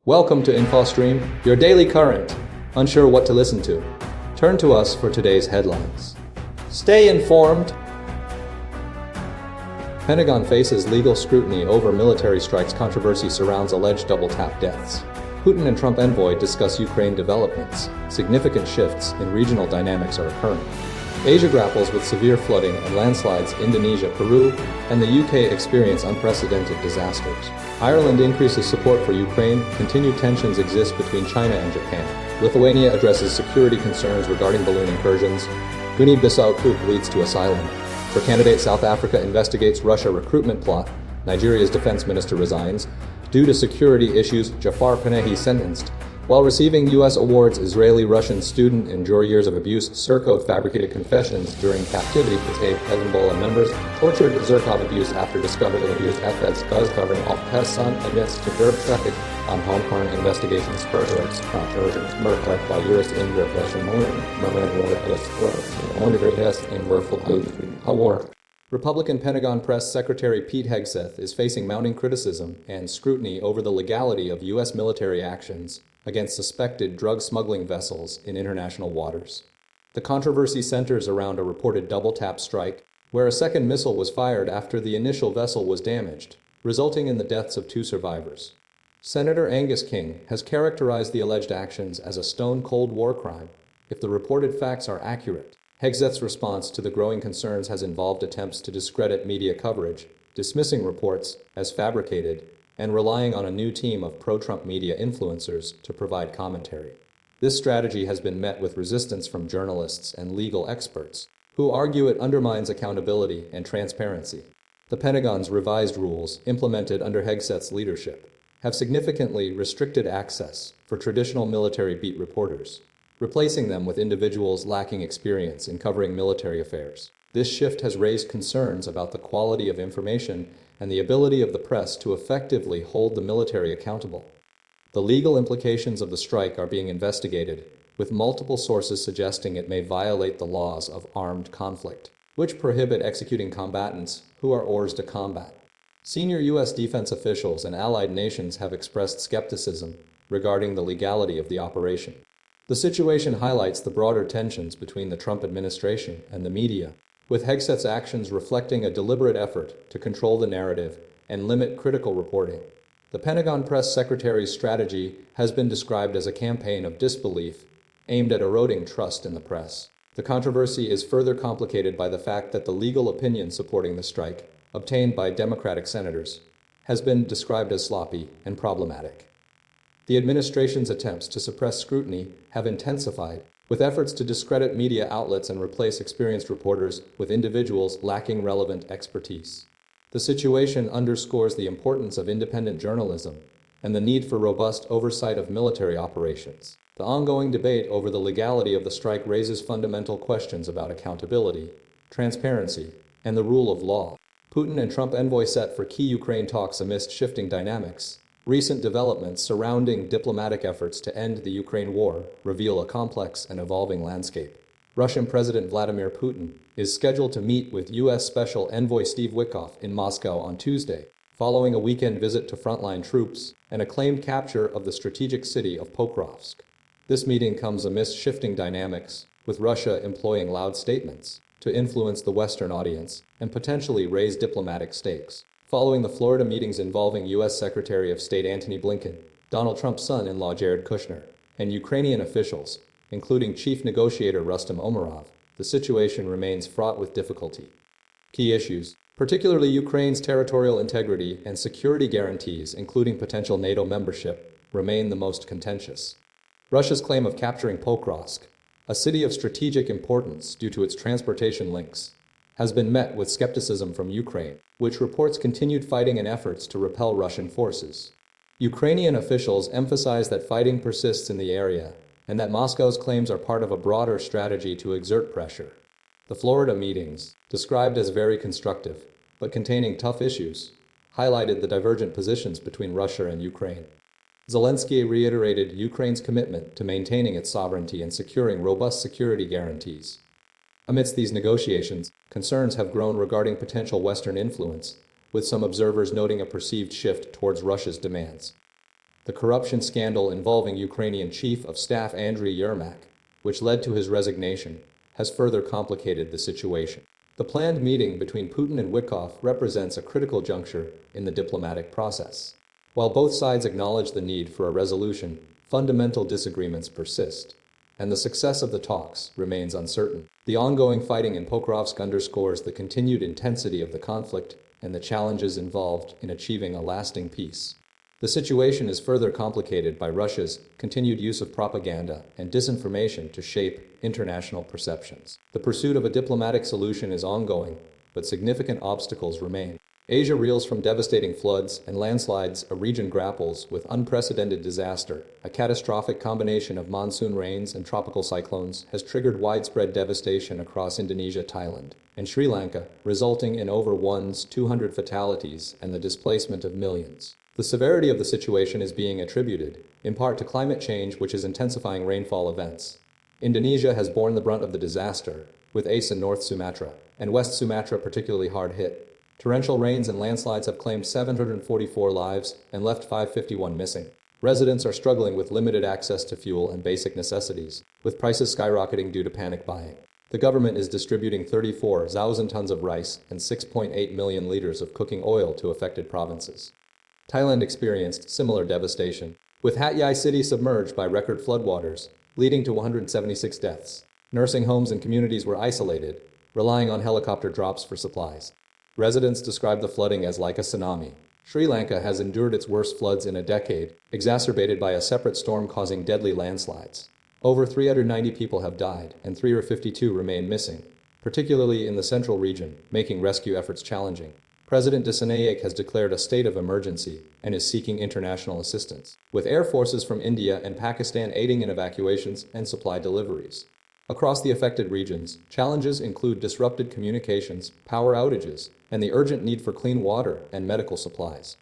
Welcome to InfoStream, your daily current. Unsure what to listen to? Turn to us for today's headlines. Stay informed. Pentagon faces legal scrutiny over military strikes. Controversy surrounds alleged double-tap deaths. Putin and Trump envoy discuss Ukraine developments. Significant shifts in regional dynamics are occurring. Asia grapples with severe flooding and landslides. Indonesia, Peru, and the UK experience unprecedented disasters. Ireland increases support for Ukraine. Continued tensions exist between China and Japan. Lithuania addresses security concerns regarding balloon incursions. Guinea-Bissau coup leads to asylum. For candidate, South Africa investigates Russia recruitment plot. Nigeria's defense minister resigns. Due to security issues, Jafar Panahi sentenced. While receiving U.S. awards, Israeli-Russian student endure years of abuse. Tsurkov fabricated confessions during captivity. Kataib Hezbollah members tortured Tsurkov abuse after discovered and abused FED's cause covering off Pessan amidst drug traffic on Hong Kong investigations. Furtherance, controversies, murder by years in Russian war. Republican Pentagon Press Secretary Pete Hegseth is facing mounting criticism and scrutiny over the legality of U.S. military actions against suspected drug smuggling vessels in international waters. The controversy centers around a reported double-tap strike, where a second missile was fired after the initial vessel was damaged, resulting in the deaths of 2 survivors. Senator Angus King has characterized the alleged actions as a stone-cold war crime if the reported facts are accurate. Hegseth's response to the growing concerns has involved attempts to discredit media coverage, dismissing reports as fabricated, and relying on a new team of pro-Trump media influencers to provide commentary. This strategy has been met with resistance from journalists and legal experts, who argue it undermines accountability and transparency. The Pentagon's revised rules, implemented under Hegseth's leadership, have significantly restricted access for traditional military beat reporters, replacing them with individuals lacking experience in covering military affairs. This shift has raised concerns about the quality of information and the ability of the press to effectively hold the military accountable. The legal implications of the strike are being investigated, with multiple sources suggesting it may violate the laws of armed conflict, which prohibit executing combatants who are hors de combat. Senior U.S. defense officials and allied nations have expressed skepticism regarding the legality of the operation. The situation highlights the broader tensions between the Trump administration and the media, with Hegseth's actions reflecting a deliberate effort to control the narrative and limit critical reporting. The Pentagon Press Secretary's strategy has been described as a campaign of disbelief aimed at eroding trust in the press. The controversy is further complicated by the fact that the legal opinion supporting the strike, obtained by Democratic senators, has been described as sloppy and problematic. The administration's attempts to suppress scrutiny have intensified, with efforts to discredit media outlets and replace experienced reporters with individuals lacking relevant expertise. The situation underscores the importance of independent journalism and the need for robust oversight of military operations. The ongoing debate over the legality of the strike raises fundamental questions about accountability, transparency, and the rule of law. Putin and Trump envoy set for key Ukraine talks amidst shifting dynamics. Recent developments surrounding diplomatic efforts to end the Ukraine war reveal a complex and evolving landscape. Russian President Vladimir Putin is scheduled to meet with U.S. Special Envoy Steve Witkoff in Moscow on Tuesday, following a weekend visit to frontline troops and a claimed capture of the strategic city of Pokrovsk. This meeting comes amidst shifting dynamics, with Russia employing loud statements to influence the Western audience and potentially raise diplomatic stakes. Following the Florida meetings involving U.S. Secretary of State Antony Blinken, Donald Trump's son-in-law Jared Kushner, and Ukrainian officials, including Chief Negotiator Rustem Umerov, the situation remains fraught with difficulty. Key issues, particularly Ukraine's territorial integrity and security guarantees, including potential NATO membership, remain the most contentious. Russia's claim of capturing Pokrovsk, a city of strategic importance due to its transportation links, has been met with skepticism from Ukraine, which reports continued fighting and efforts to repel Russian forces. Ukrainian officials emphasize that fighting persists in the area and that Moscow's claims are part of a broader strategy to exert pressure. The Florida meetings, described as very constructive but containing tough issues, highlighted the divergent positions between Russia and Ukraine. Zelensky reiterated Ukraine's commitment to maintaining its sovereignty and securing robust security guarantees. Amidst these negotiations, concerns have grown regarding potential Western influence, with some observers noting a perceived shift towards Russia's demands. The corruption scandal involving Ukrainian Chief of Staff Andriy Yermak, which led to his resignation, has further complicated the situation. The planned meeting between Putin and Witkoff represents a critical juncture in the diplomatic process. While both sides acknowledge the need for a resolution, fundamental disagreements persist, and the success of the talks remains uncertain. The ongoing fighting in Pokrovsk underscores the continued intensity of the conflict and the challenges involved in achieving a lasting peace. The situation is further complicated by Russia's continued use of propaganda and disinformation to shape international perceptions. The pursuit of a diplomatic solution is ongoing, but significant obstacles remain. Asia reels from devastating floods and landslides, a region grapples with unprecedented disaster. A catastrophic combination of monsoon rains and tropical cyclones has triggered widespread devastation across Indonesia, Thailand, and Sri Lanka, resulting in over 200 fatalities and the displacement of millions. The severity of the situation is being attributed, in part to climate change, which is intensifying rainfall events. Indonesia has borne the brunt of the disaster, with ACE in North Sumatra and West Sumatra particularly hard hit. Torrential rains and landslides have claimed 744 lives and left 551 missing. Residents are struggling with limited access to fuel and basic necessities, with prices skyrocketing due to panic buying. The government is distributing 34,000 tons of rice and 6.8 million liters of cooking oil to affected provinces. Thailand experienced similar devastation, with Hat Yai City submerged by record floodwaters, leading to 176 deaths. Nursing homes and communities were isolated, relying on helicopter drops for supplies. Residents describe the flooding as like a tsunami. Sri Lanka has endured its worst floods in a decade, exacerbated by a separate storm causing deadly landslides. Over 390 people have died, and 352 remain missing, particularly in the central region, making rescue efforts challenging. President Dissanayake has declared a state of emergency and is seeking international assistance, with air forces from India and Pakistan aiding in evacuations and supply deliveries. Across the affected regions, challenges include disrupted communications, power outages, and the urgent need for clean water and medical supplies.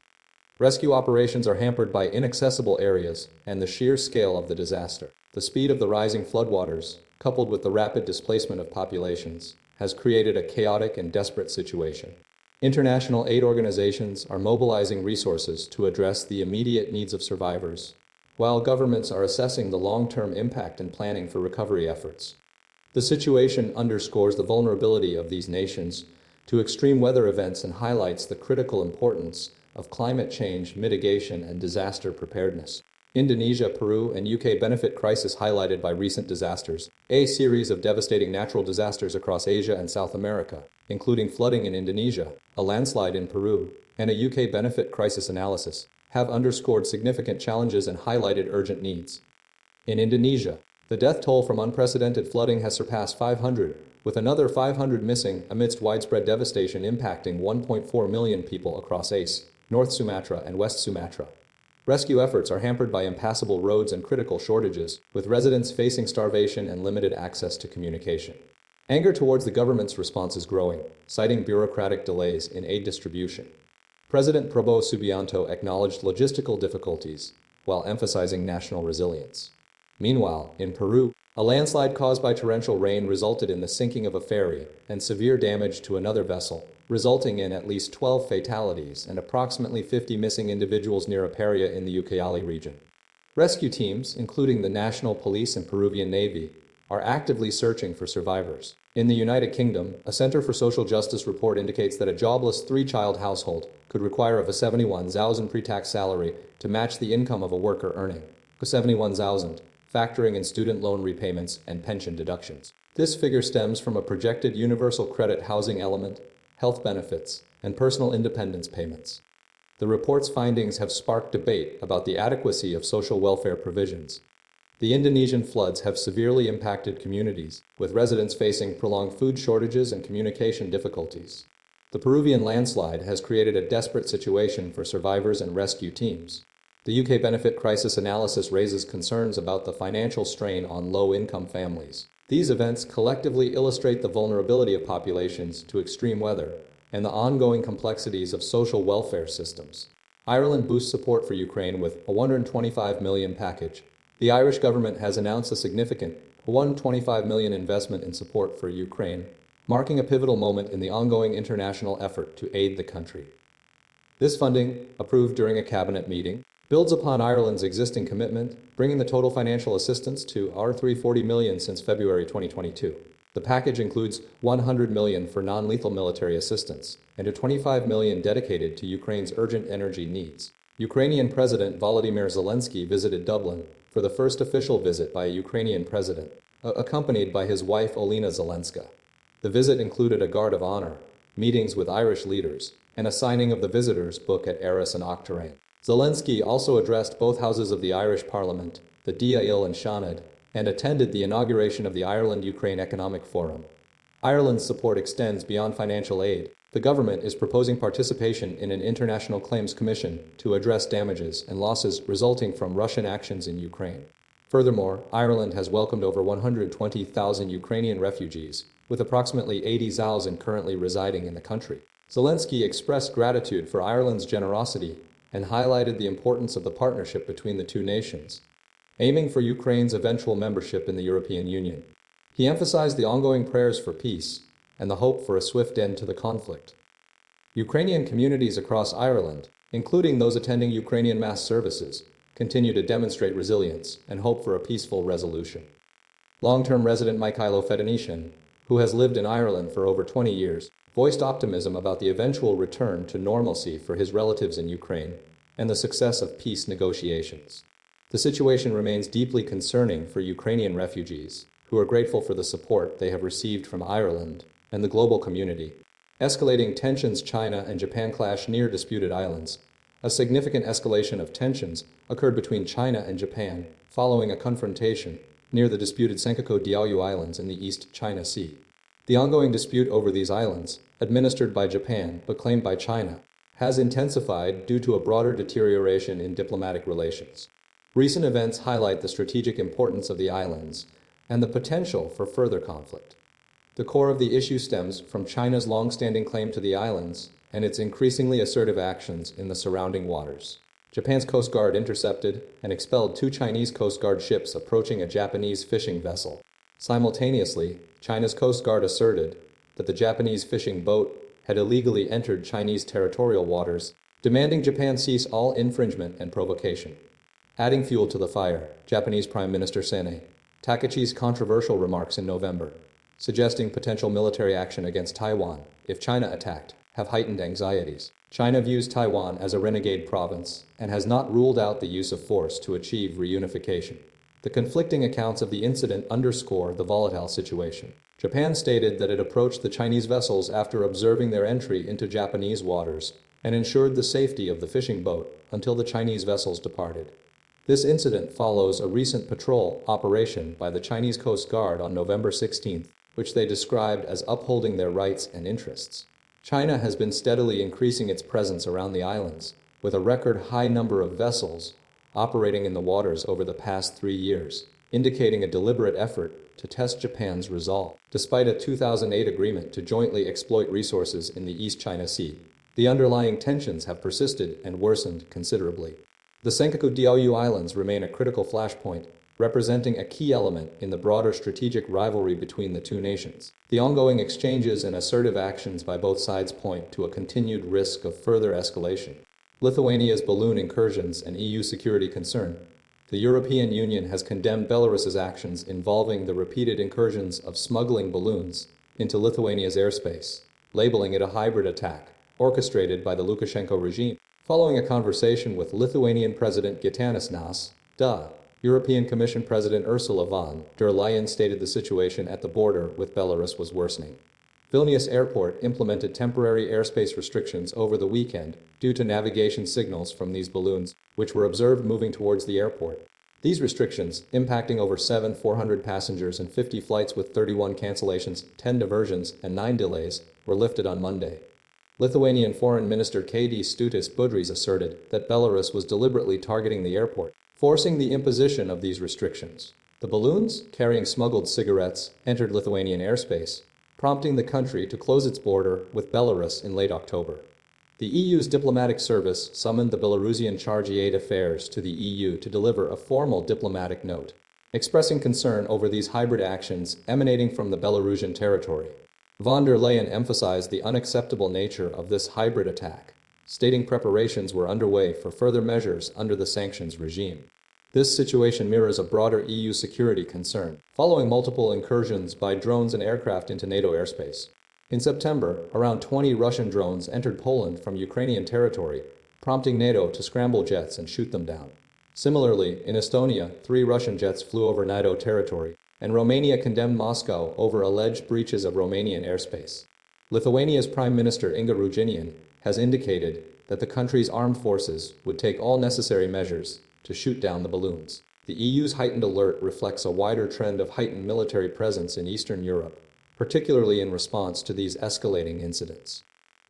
Rescue operations are hampered by inaccessible areas and the sheer scale of the disaster. The speed of the rising floodwaters, coupled with the rapid displacement of populations, has created a chaotic and desperate situation. International aid organizations are mobilizing resources to address the immediate needs of survivors, while governments are assessing the long-term impact and planning for recovery efforts. The situation underscores the vulnerability of these nations to extreme weather events and highlights the critical importance of climate change mitigation and disaster preparedness. Indonesia, Peru, and UK benefit crisis highlighted by recent disasters. A series of devastating natural disasters across Asia and South America, including flooding in Indonesia, a landslide in Peru, and a UK benefit crisis analysis, have underscored significant challenges and highlighted urgent needs. In Indonesia, the death toll from unprecedented flooding has surpassed 500, with another 500 missing amidst widespread devastation impacting 1.4 million people across ACE, North Sumatra, and West Sumatra. Rescue efforts are hampered by impassable roads and critical shortages, with residents facing starvation and limited access to communication. Anger towards the government's response is growing, citing bureaucratic delays in aid distribution. President Prabowo Subianto acknowledged logistical difficulties while emphasizing national resilience. Meanwhile, in Peru, a landslide caused by torrential rain resulted in the sinking of a ferry and severe damage to another vessel, resulting in at least 12 fatalities and approximately 50 missing individuals near a Paria in the Ucayali region. Rescue teams, including the National Police and Peruvian Navy, are actively searching for survivors. In the United Kingdom, a Center for Social Justice report indicates that a jobless three-child household could require of a 71,000 pre-tax salary to match the income of a worker earning 71,000, factoring in student loan repayments and pension deductions. This figure stems from a projected universal credit housing element, health benefits, and personal independence payments. The report's findings have sparked debate about the adequacy of social welfare provisions. The Indonesian floods have severely impacted communities, with residents facing prolonged food shortages and communication difficulties. The Peruvian landslide has created a desperate situation for survivors and rescue teams. The UK benefit crisis analysis raises concerns about the financial strain on low-income families. These events collectively illustrate the vulnerability of populations to extreme weather and the ongoing complexities of social welfare systems. Ireland boosts support for Ukraine with a $125 million package. The Irish government has announced a significant $125 million investment in support for Ukraine, marking a pivotal moment in the ongoing international effort to aid the country. This funding, approved during a cabinet meeting, builds upon Ireland's existing commitment, bringing the total financial assistance to $340 million since February 2022. The package includes $100 million for non-lethal military assistance and $25 million dedicated to Ukraine's urgent energy needs. Ukrainian President Volodymyr Zelensky visited Dublin for the first official visit by a Ukrainian president, accompanied by his wife Olena Zelenska. The visit included a guard of honor, meetings with Irish leaders, and a signing of the visitors' book at Eris and Auchterrain. Zelensky also addressed both houses of the Irish Parliament, the Dáil and Seanad, and attended the inauguration of the Ireland-Ukraine Economic Forum. Ireland's support extends beyond financial aid. The government is proposing participation in an international claims commission to address damages and losses resulting from Russian actions in Ukraine. Furthermore, Ireland has welcomed over 120,000 Ukrainian refugees, with approximately 80,000 currently residing in the country. Zelensky expressed gratitude for Ireland's generosity and highlighted the importance of the partnership between the two nations, aiming for Ukraine's eventual membership in the European Union. He emphasized the ongoing prayers for peace and the hope for a swift end to the conflict. Ukrainian communities across Ireland, including those attending Ukrainian mass services, continue to demonstrate resilience and hope for a peaceful resolution. Long-term resident Mikhailo Fedonishin, who has lived in Ireland for over 20 years, voiced optimism about the eventual return to normalcy for his relatives in Ukraine and the success of peace negotiations. The situation remains deeply concerning for Ukrainian refugees, who are grateful for the support they have received from Ireland and the global community. Escalating tensions. China and Japan clash near disputed islands. A significant escalation of tensions occurred between China and Japan following a confrontation near the disputed Senkaku-Diaoyu Islands in the East China Sea. The ongoing dispute over these islands, administered by Japan but claimed by China, has intensified due to a broader deterioration in diplomatic relations. Recent events highlight the strategic importance of the islands and the potential for further conflict. The core of the issue stems from China's long-standing claim to the islands and its increasingly assertive actions in the surrounding waters. Japan's Coast Guard intercepted and expelled 2 Chinese Coast Guard ships approaching a Japanese fishing vessel. Simultaneously, China's Coast Guard asserted that the Japanese fishing boat had illegally entered Chinese territorial waters, demanding Japan cease all infringement and provocation. Adding fuel to the fire, Japanese Prime Minister Sanae Takaichi's controversial remarks in November, suggesting potential military action against Taiwan if China attacked, have heightened anxieties. China views Taiwan as a renegade province and has not ruled out the use of force to achieve reunification. The conflicting accounts of the incident underscore the volatile situation. Japan stated that it approached the Chinese vessels after observing their entry into Japanese waters and ensured the safety of the fishing boat until the Chinese vessels departed. This incident follows a recent patrol operation by the Chinese Coast Guard on November 16, which they described as upholding their rights and interests. China has been steadily increasing its presence around the islands, with a record high number of vessels operating in the waters over the past 3 years, indicating a deliberate effort to test Japan's resolve. Despite a 2008 agreement to jointly exploit resources in the East China Sea, the underlying tensions have persisted and worsened considerably. The Senkaku-Diaoyu Islands remain a critical flashpoint, representing a key element in the broader strategic rivalry between the two nations. The ongoing exchanges and assertive actions by both sides point to a continued risk of further escalation. Lithuania's balloon incursions and EU security concern. The European Union has condemned Belarus's actions involving the repeated incursions of smuggling balloons into Lithuania's airspace, labeling it a hybrid attack orchestrated by the Lukashenko regime. Following a conversation with Lithuanian President Gitanas Nausėda, European Commission President Ursula von der Leyen stated the situation at the border with Belarus was worsening. Vilnius Airport implemented temporary airspace restrictions over the weekend due to navigation signals from these balloons, which were observed moving towards the airport. These restrictions, impacting over 400 passengers and 50 flights with 31 cancellations, 10 diversions, and 9 delays, were lifted on Monday. Lithuanian Foreign Minister Kėdis Stutis Budrys asserted that Belarus was deliberately targeting the airport, forcing the imposition of these restrictions. The balloons, carrying smuggled cigarettes, entered Lithuanian airspace, prompting the country to close its border with Belarus in late October. The EU's diplomatic service summoned the Belarusian Chargé d'Affaires to the EU to deliver a formal diplomatic note, expressing concern over these hybrid actions emanating from the Belarusian territory. Von der Leyen emphasized the unacceptable nature of this hybrid attack, stating preparations were underway for further measures under the sanctions regime. This situation mirrors a broader EU security concern, following multiple incursions by drones and aircraft into NATO airspace. In September, around 20 Russian drones entered Poland from Ukrainian territory, prompting NATO to scramble jets and shoot them down. Similarly, in Estonia, 3 Russian jets flew over NATO territory, and Romania condemned Moscow over alleged breaches of Romanian airspace. Lithuania's Prime Minister Inga Ruginian has indicated that the country's armed forces would take all necessary measures to shoot down the balloons. The EU's heightened alert reflects a wider trend of heightened military presence in Eastern Europe, particularly in response to these escalating incidents.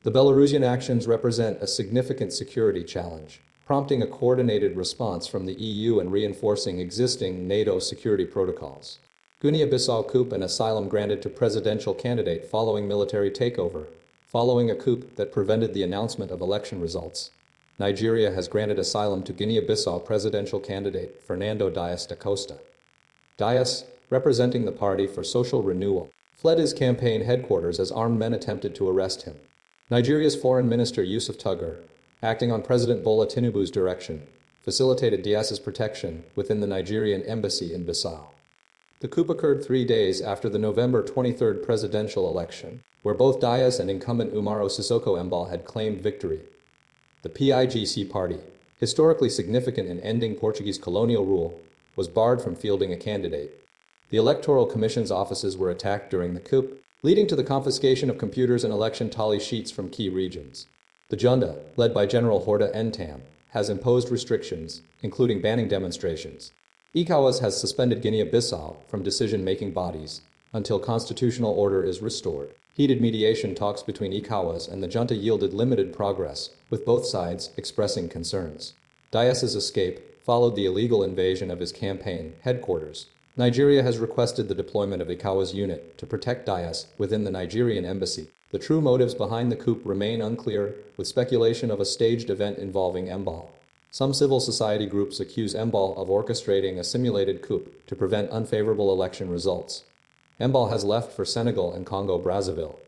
The Belarusian actions represent a significant security challenge, prompting a coordinated response from the EU and reinforcing existing NATO security protocols. Guinea-Bissau coup and asylum granted to presidential candidate following military takeover. Following a coup that prevented the announcement of election results, Nigeria has granted asylum to Guinea-Bissau presidential candidate Fernando Dias da Costa. Dias, representing the Party for Social Renewal, fled his campaign headquarters as armed men attempted to arrest him. Nigeria's Foreign Minister Yusuf Tuggar, acting on President Bola Tinubu's direction, facilitated Dias's protection within the Nigerian embassy in Bissau. The coup occurred 3 days after the November 23 presidential election, where both Dias and incumbent Umaro Sissoko Embalo had claimed victory. The PIGC party, historically significant in ending Portuguese colonial rule, was barred from fielding a candidate. The Electoral Commission's offices were attacked during the coup, leading to the confiscation of computers and election tally sheets from key regions. The junta, led by General Horta Ntam, has imposed restrictions, including banning demonstrations. ECOWAS has suspended Guinea-Bissau from decision-making bodies until constitutional order is restored. Heated mediation talks between ECOWAS and the junta yielded limited progress, with both sides expressing concerns. Dias's escape followed the illegal invasion of his campaign headquarters. Nigeria has requested the deployment of ECOWAS unit to protect Dias within the Nigerian embassy. The true motives behind the coup remain unclear, with speculation of a staged event involving Embalo. Some civil society groups accuse Embalo of orchestrating a simulated coup to prevent unfavorable election results. Embalo has left for Senegal and Congo-Brazzaville.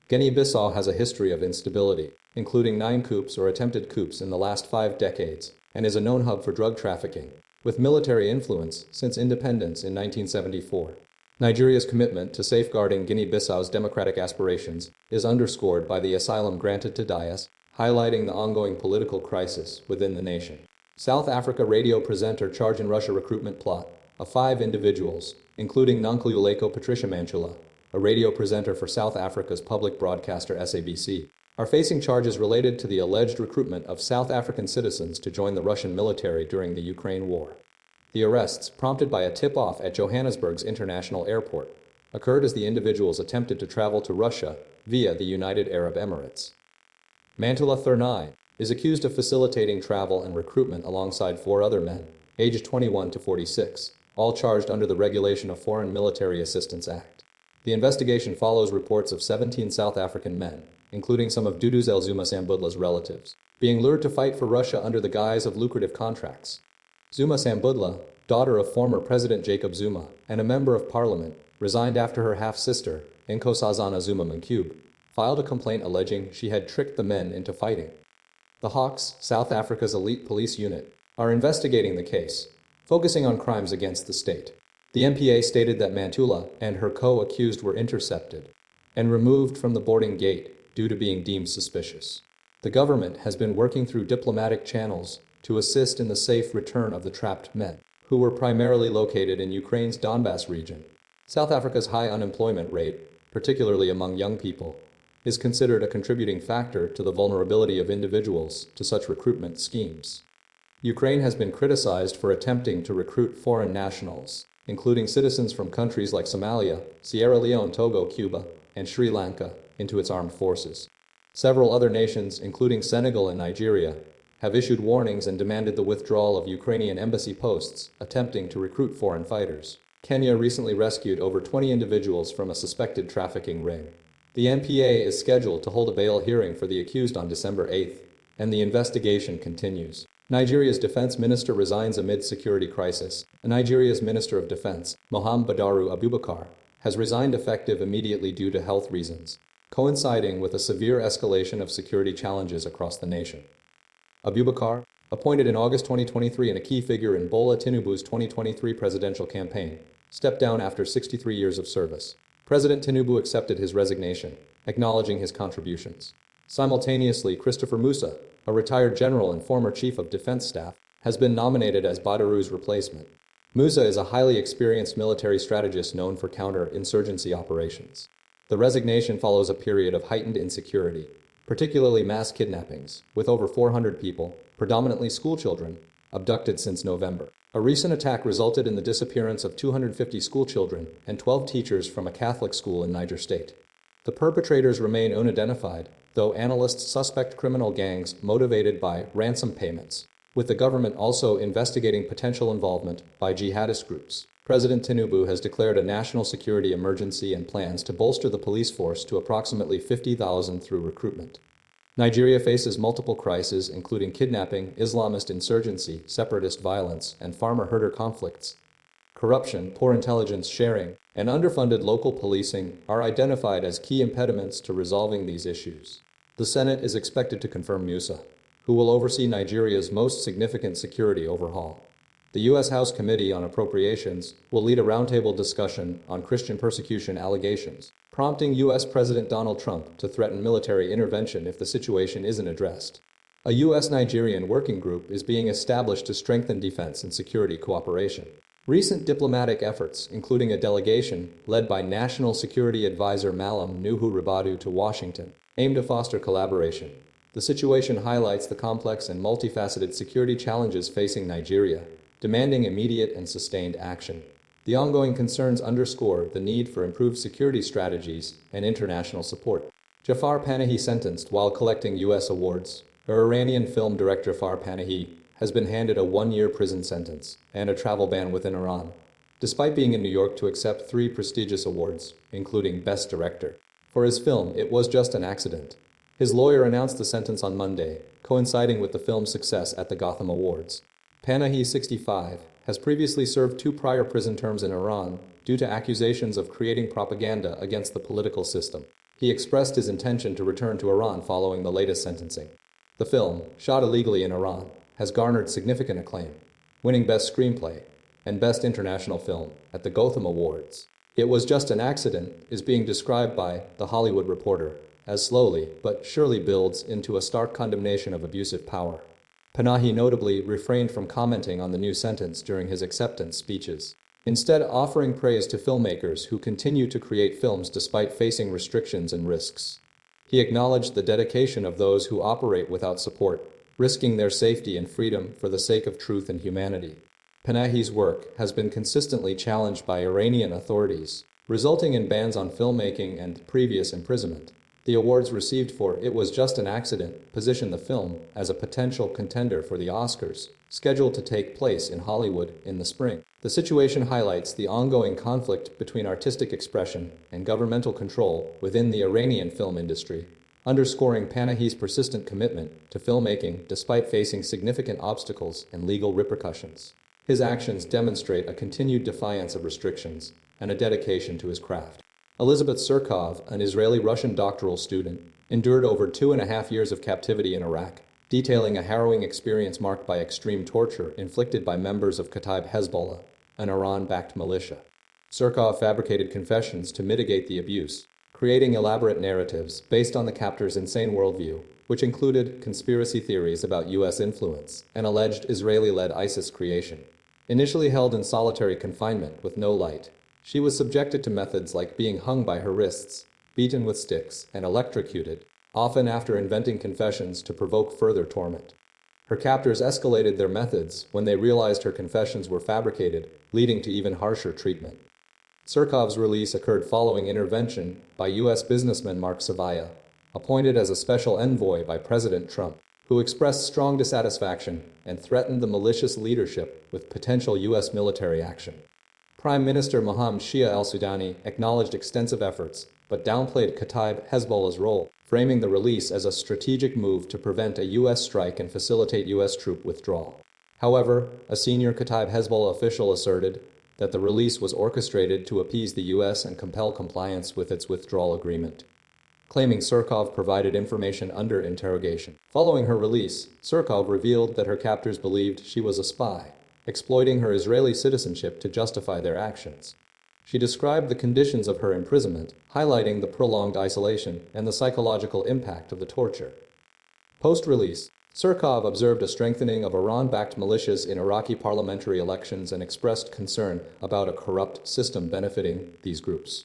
Guinea-Bissau has a history of instability, including 9 coups or attempted coups in the last 5 decades, and is a known hub for drug trafficking, with military influence since independence in 1974. Nigeria's commitment to safeguarding Guinea-Bissau's democratic aspirations is underscored by the asylum granted to Dias, highlighting the ongoing political crisis within the nation. South Africa radio presenter charged in Russia recruitment plot of 5 individuals, including Nonkululeko Patricia Mantula, a radio presenter for South Africa's public broadcaster SABC, are facing charges related to the alleged recruitment of South African citizens to join the Russian military during the Ukraine war. The arrests, prompted by a tip-off at Johannesburg's international airport, occurred as the individuals attempted to travel to Russia via the United Arab Emirates. Mantula, 39, is accused of facilitating travel and recruitment alongside 4 other men, aged 21 to 46, all charged under the Regulation of Foreign Military Assistance Act. The investigation follows reports of 17 South African men, including some of Duduzel Zuma Sambudla's relatives, being lured to fight for Russia under the guise of lucrative contracts. Zuma Sambudla, daughter of former President Jacob Zuma and a member of parliament, resigned after her half-sister, Nkosazana Zuma Mancube, filed a complaint alleging she had tricked the men into fighting. The Hawks, South Africa's elite police unit, are investigating the case, focusing on crimes against the state. The MPA stated that Mantula and her co-accused were intercepted and removed from the boarding gate due to being deemed suspicious. The government has been working through diplomatic channels to assist in the safe return of the trapped men, who were primarily located in Ukraine's Donbas region. South Africa's high unemployment rate, particularly among young people, is considered a contributing factor to the vulnerability of individuals to such recruitment schemes. Ukraine has been criticized for attempting to recruit foreign nationals, including citizens from countries like Somalia, Sierra Leone, Togo, Cuba, and Sri Lanka, into its armed forces. Several other nations, including Senegal and Nigeria, have issued warnings and demanded the withdrawal of Ukrainian embassy posts attempting to recruit foreign fighters. Kenya recently rescued over 20 individuals from a suspected trafficking ring. The MPA is scheduled to hold a bail hearing for the accused on December 8th, and the investigation continues. Nigeria's defense minister resigns amid security crisis. Nigeria's Minister of Defense, Mohammed Badaru Abubakar, has resigned effective immediately due to health reasons. coinciding with a severe escalation of security challenges across the nation. Abubakar, appointed in August 2023 and a key figure in Bola Tinubu's 2023 presidential campaign, stepped down after 63 years of service. President Tinubu accepted his resignation, acknowledging his contributions. Simultaneously, Christopher Musa, a retired general and former chief of defense staff, has been nominated as Badaru's replacement. Musa is a highly experienced military strategist known for counter-insurgency operations. The resignation follows a period of heightened insecurity, particularly mass kidnappings, with over 400 people, predominantly schoolchildren, abducted since November. A recent attack resulted in the disappearance of 250 schoolchildren and 12 teachers from a Catholic school in Niger State. The perpetrators remain unidentified, though analysts suspect criminal gangs motivated by ransom payments, with the government also investigating potential involvement by jihadist groups. President Tinubu has declared a national security emergency and plans to bolster the police force to approximately 50,000 through recruitment. Nigeria faces multiple crises, including kidnapping, Islamist insurgency, separatist violence, and farmer-herder conflicts. Corruption, poor intelligence sharing, and underfunded local policing are identified as key impediments to resolving these issues. The Senate is expected to confirm Musa, who will oversee Nigeria's most significant security overhaul. The U.S. House Committee on Appropriations will lead a roundtable discussion on Christian persecution allegations, prompting U.S. President Donald Trump to threaten military intervention if the situation isn't addressed. A U.S.-Nigerian working group is being established to strengthen defense and security cooperation. Recent diplomatic efforts, including a delegation led by National Security Advisor Malam Nuhu Ribadu to Washington, aim to foster collaboration. The situation highlights the complex and multifaceted security challenges facing Nigeria, demanding immediate and sustained action. The ongoing concerns underscore the need for improved security strategies and international support. Jafar Panahi sentenced while collecting U.S. awards. Iranian film director Jafar Panahi has been handed a one-year prison sentence and a travel ban within Iran, despite being in New York to accept 3 prestigious awards, including Best Director. For his film, It Was Just an Accident. His lawyer announced the sentence on Monday, coinciding with the film's success at the Gotham Awards. Panahi, 65, has previously served 2 prior prison terms in Iran due to accusations of creating propaganda against the political system. He expressed his intention to return to Iran following the latest sentencing. The film, shot illegally in Iran, has garnered significant acclaim, winning Best Screenplay and Best International Film at the Gotham Awards. It Was Just an Accident is being described by The Hollywood Reporter as slowly but surely builds into a stark condemnation of abusive power. Panahi notably refrained from commenting on the new sentence during his acceptance speeches, instead offering praise to filmmakers who continue to create films despite facing restrictions and risks. He acknowledged the dedication of those who operate without support, risking their safety and freedom for the sake of truth and humanity. Panahi's work has been consistently challenged by Iranian authorities, resulting in bans on filmmaking and previous imprisonment. The awards received for It Was Just an Accident position the film as a potential contender for the Oscars, scheduled to take place in Hollywood in the spring. The situation highlights the ongoing conflict between artistic expression and governmental control within the Iranian film industry, underscoring Panahi's persistent commitment to filmmaking despite facing significant obstacles and legal repercussions. His actions demonstrate a continued defiance of restrictions and a dedication to his craft. Elizabeth Tsurkov, an Israeli-Russian doctoral student, endured over 2.5 years of captivity in Iraq, detailing a harrowing experience marked by extreme torture inflicted by members of Kataib Hezbollah, an Iran-backed militia. Tsurkov fabricated confessions to mitigate the abuse, creating elaborate narratives based on the captor's insane worldview, which included conspiracy theories about U.S. influence and alleged Israeli-led ISIS creation. Initially held in solitary confinement with no light, she was subjected to methods like being hung by her wrists, beaten with sticks, and electrocuted, often after inventing confessions to provoke further torment. Her captors escalated their methods when they realized her confessions were fabricated, leading to even harsher treatment. Tsurkov's release occurred following intervention by U.S. businessman Mark Savaya, appointed as a special envoy by President Trump, who expressed strong dissatisfaction and threatened the malicious leadership with potential U.S. military action. Prime Minister Mohammed Shia al-Sudani acknowledged extensive efforts, but downplayed Kataib Hezbollah's role, framing the release as a strategic move to prevent a U.S. strike and facilitate U.S. troop withdrawal. However, a senior Kataib Hezbollah official asserted that the release was orchestrated to appease the U.S. and compel compliance with its withdrawal agreement. claiming Tsurkov provided information under interrogation. Following her release, Tsurkov revealed that her captors believed she was a spy, exploiting her Israeli citizenship to justify their actions. She described the conditions of her imprisonment, highlighting the prolonged isolation and the psychological impact of the torture. Post-release, Tsurkov observed a strengthening of Iran-backed militias in Iraqi parliamentary elections and expressed concern about a corrupt system benefiting these groups.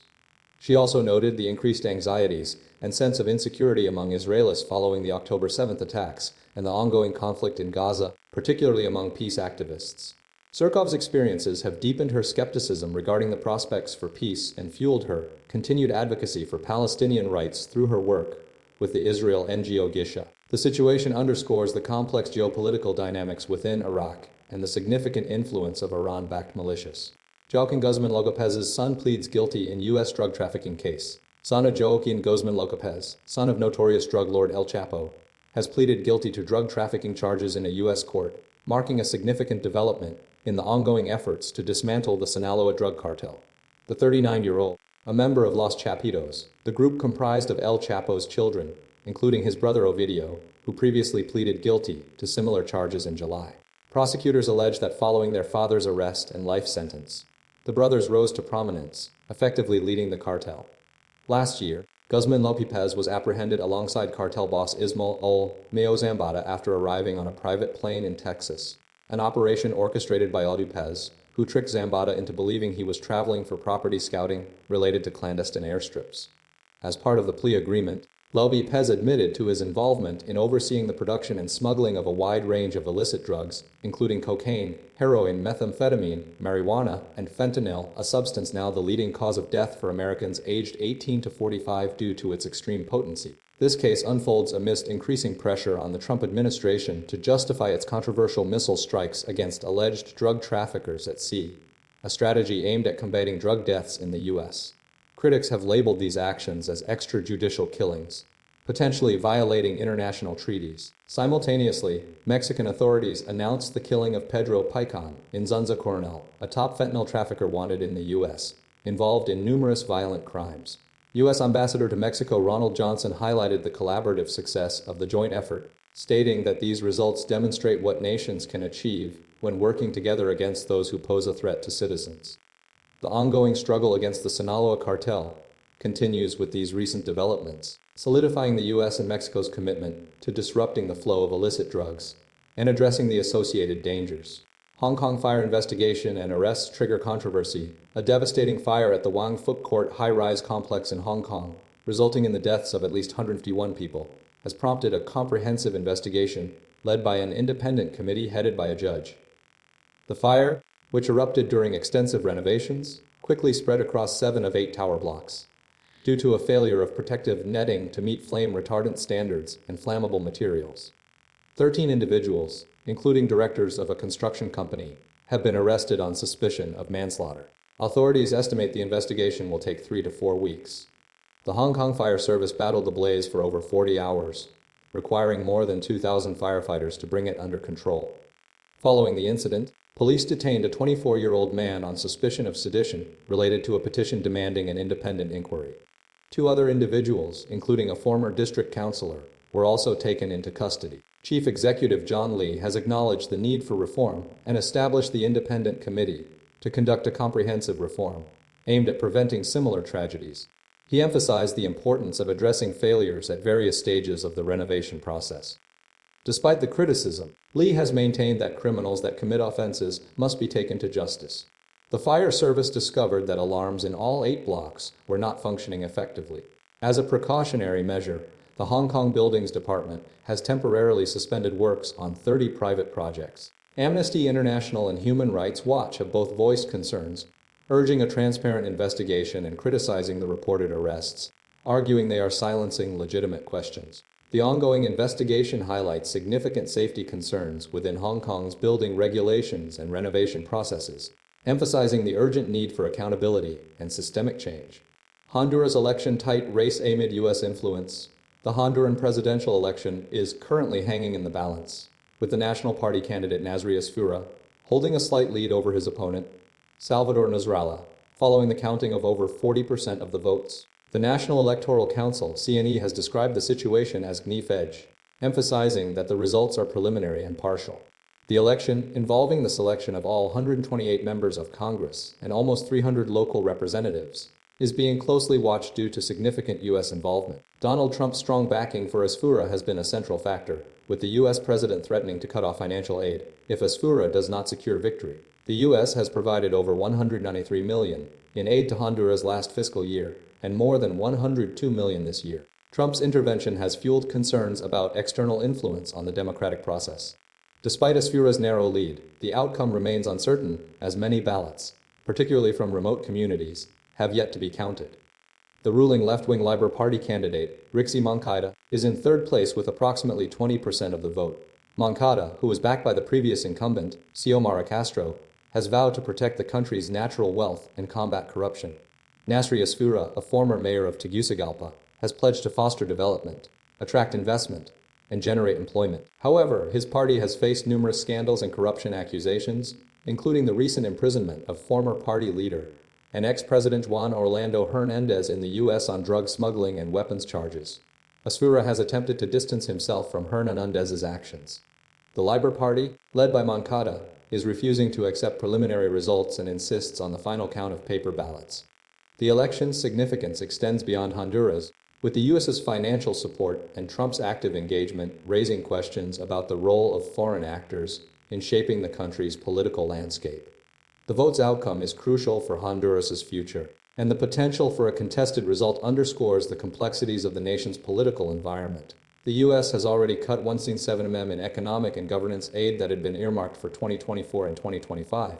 She also noted the increased anxieties and sense of insecurity among Israelis following the October 7th attacks and the ongoing conflict in Gaza, particularly among peace activists. Tsurkov's experiences have deepened her skepticism regarding the prospects for peace and fueled her continued advocacy for Palestinian rights through her work with the Israel NGO Gisha. The situation underscores the complex geopolitical dynamics within Iraq and the significant influence of Iran-backed militias. Joaquin Guzman Lopez's son pleads guilty in U.S. drug trafficking case. Son of Joaquin Guzman Lopez, son of notorious drug lord El Chapo, has pleaded guilty to drug trafficking charges in a U.S. court, marking a significant development in the ongoing efforts to dismantle the Sinaloa drug cartel. The 39-year-old, a member of Los Chapitos, the group comprised of El Chapo's children, including his brother Ovidio, who previously pleaded guilty to similar charges in July. Prosecutors allege that following their father's arrest and life sentence, the brothers rose to prominence, effectively leading the cartel. Last year, Guzman Lopez was apprehended alongside cartel boss Ismael Ol Mayo Zambada after arriving on a private plane in Texas, an operation orchestrated by Lopez, who tricked Zambada into believing he was traveling for property scouting related to clandestine airstrips. As part of the plea agreement, Lopez admitted to his involvement in overseeing the production and smuggling of a wide range of illicit drugs, including cocaine, heroin, methamphetamine, marijuana, and fentanyl, a substance now the leading cause of death for Americans aged 18 to 45 due to its extreme potency. This case unfolds amidst increasing pressure on the Trump administration to justify its controversial missile strikes against alleged drug traffickers at sea, a strategy aimed at combating drug deaths in the U.S. Critics have labeled these actions as extrajudicial killings, potentially violating international treaties. Simultaneously, Mexican authorities announced the killing of Pedro Picon in Zunza Coronel, a top fentanyl trafficker wanted in the U.S., involved in numerous violent crimes. U.S. Ambassador to Mexico Ronald Johnson highlighted the collaborative success of the joint effort, stating that these results demonstrate what nations can achieve when working together against those who pose a threat to citizens. The ongoing struggle against the Sinaloa cartel continues with these recent developments, solidifying the U.S. and Mexico's commitment to disrupting the flow of illicit drugs and addressing the associated dangers. Hong Kong fire investigation and arrests trigger controversy. A devastating fire at the Wang Fuk Court high-rise complex in Hong Kong, resulting in the deaths of at least 151 people, has prompted a comprehensive investigation led by an independent committee headed by a judge. The fire, which erupted during extensive renovations, quickly spread across 7 of 8 tower blocks, due to a failure of protective netting to meet flame retardant standards and flammable materials. 13 individuals, including directors of a construction company, have been arrested on suspicion of manslaughter. Authorities estimate the investigation will take 3 to 4 weeks. The Hong Kong Fire Service battled the blaze for over 40 hours, requiring more than 2,000 firefighters to bring it under control. Following the incident, police detained a 24-year-old man on suspicion of sedition related to a petition demanding an independent inquiry. 2 other individuals, including a former district councillor, were also taken into custody. Chief Executive John Lee has acknowledged the need for reform and established the Independent Committee to conduct a comprehensive reform aimed at preventing similar tragedies. He emphasized the importance of addressing failures at various stages of the renovation process. Despite the criticism, Lee has maintained that criminals that commit offenses must be taken to justice. The fire service discovered that alarms in all 8 blocks were not functioning effectively. As a precautionary measure, the Hong Kong Buildings Department has temporarily suspended works on 30 private projects. Amnesty International and Human Rights Watch have both voiced concerns, urging a transparent investigation and criticizing the reported arrests, arguing they are silencing legitimate questions. The ongoing investigation highlights significant safety concerns within Hong Kong's building regulations and renovation processes, emphasizing the urgent need for accountability and systemic change. Honduras election tight race amid U.S. influence. The Honduran presidential election is currently hanging in the balance, with the National Party candidate Nasrius Fura holding a slight lead over his opponent, Salvador Nasrallah, following the counting of over 40% of the votes. The National Electoral Council (CNE) has described the situation as Guinea-Bissau, emphasizing that the results are preliminary and partial. The election, involving the selection of all 128 members of Congress and almost 300 local representatives, is being closely watched due to significant U.S. involvement. Donald Trump's strong backing for Asfura has been a central factor, with the U.S. president threatening to cut off financial aid if Asfura does not secure victory. The U.S. has provided over $193 million in aid to Honduras last fiscal year and more than $102 million this year. Trump's intervention has fueled concerns about external influence on the democratic process. Despite Asfura's narrow lead, the outcome remains uncertain as many ballots, particularly from remote communities, have yet to be counted. The ruling left-wing Labour Party candidate, Rixi Moncada, is in third place with approximately 20% of the vote. Moncada, who was backed by the previous incumbent, Xiomara Castro, has vowed to protect the country's natural wealth and combat corruption. Nasri Asfura, a former mayor of Tegucigalpa, has pledged to foster development, attract investment, and generate employment. However, his party has faced numerous scandals and corruption accusations, including the recent imprisonment of former party leader and ex-President Juan Orlando Hernández in the U.S. on drug smuggling and weapons charges. Asfura has attempted to distance himself from Hernández's actions. The Labour Party, led by Moncada, is refusing to accept preliminary results and insists on the final count of paper ballots. The election's significance extends beyond Honduras, with the U.S.'s financial support and Trump's active engagement raising questions about the role of foreign actors in shaping the country's political landscape. The vote's outcome is crucial for Honduras's future, and the potential for a contested result underscores the complexities of the nation's political environment. The U.S. has already cut 1.7 mm in economic and governance aid that had been earmarked for 2024 and 2025.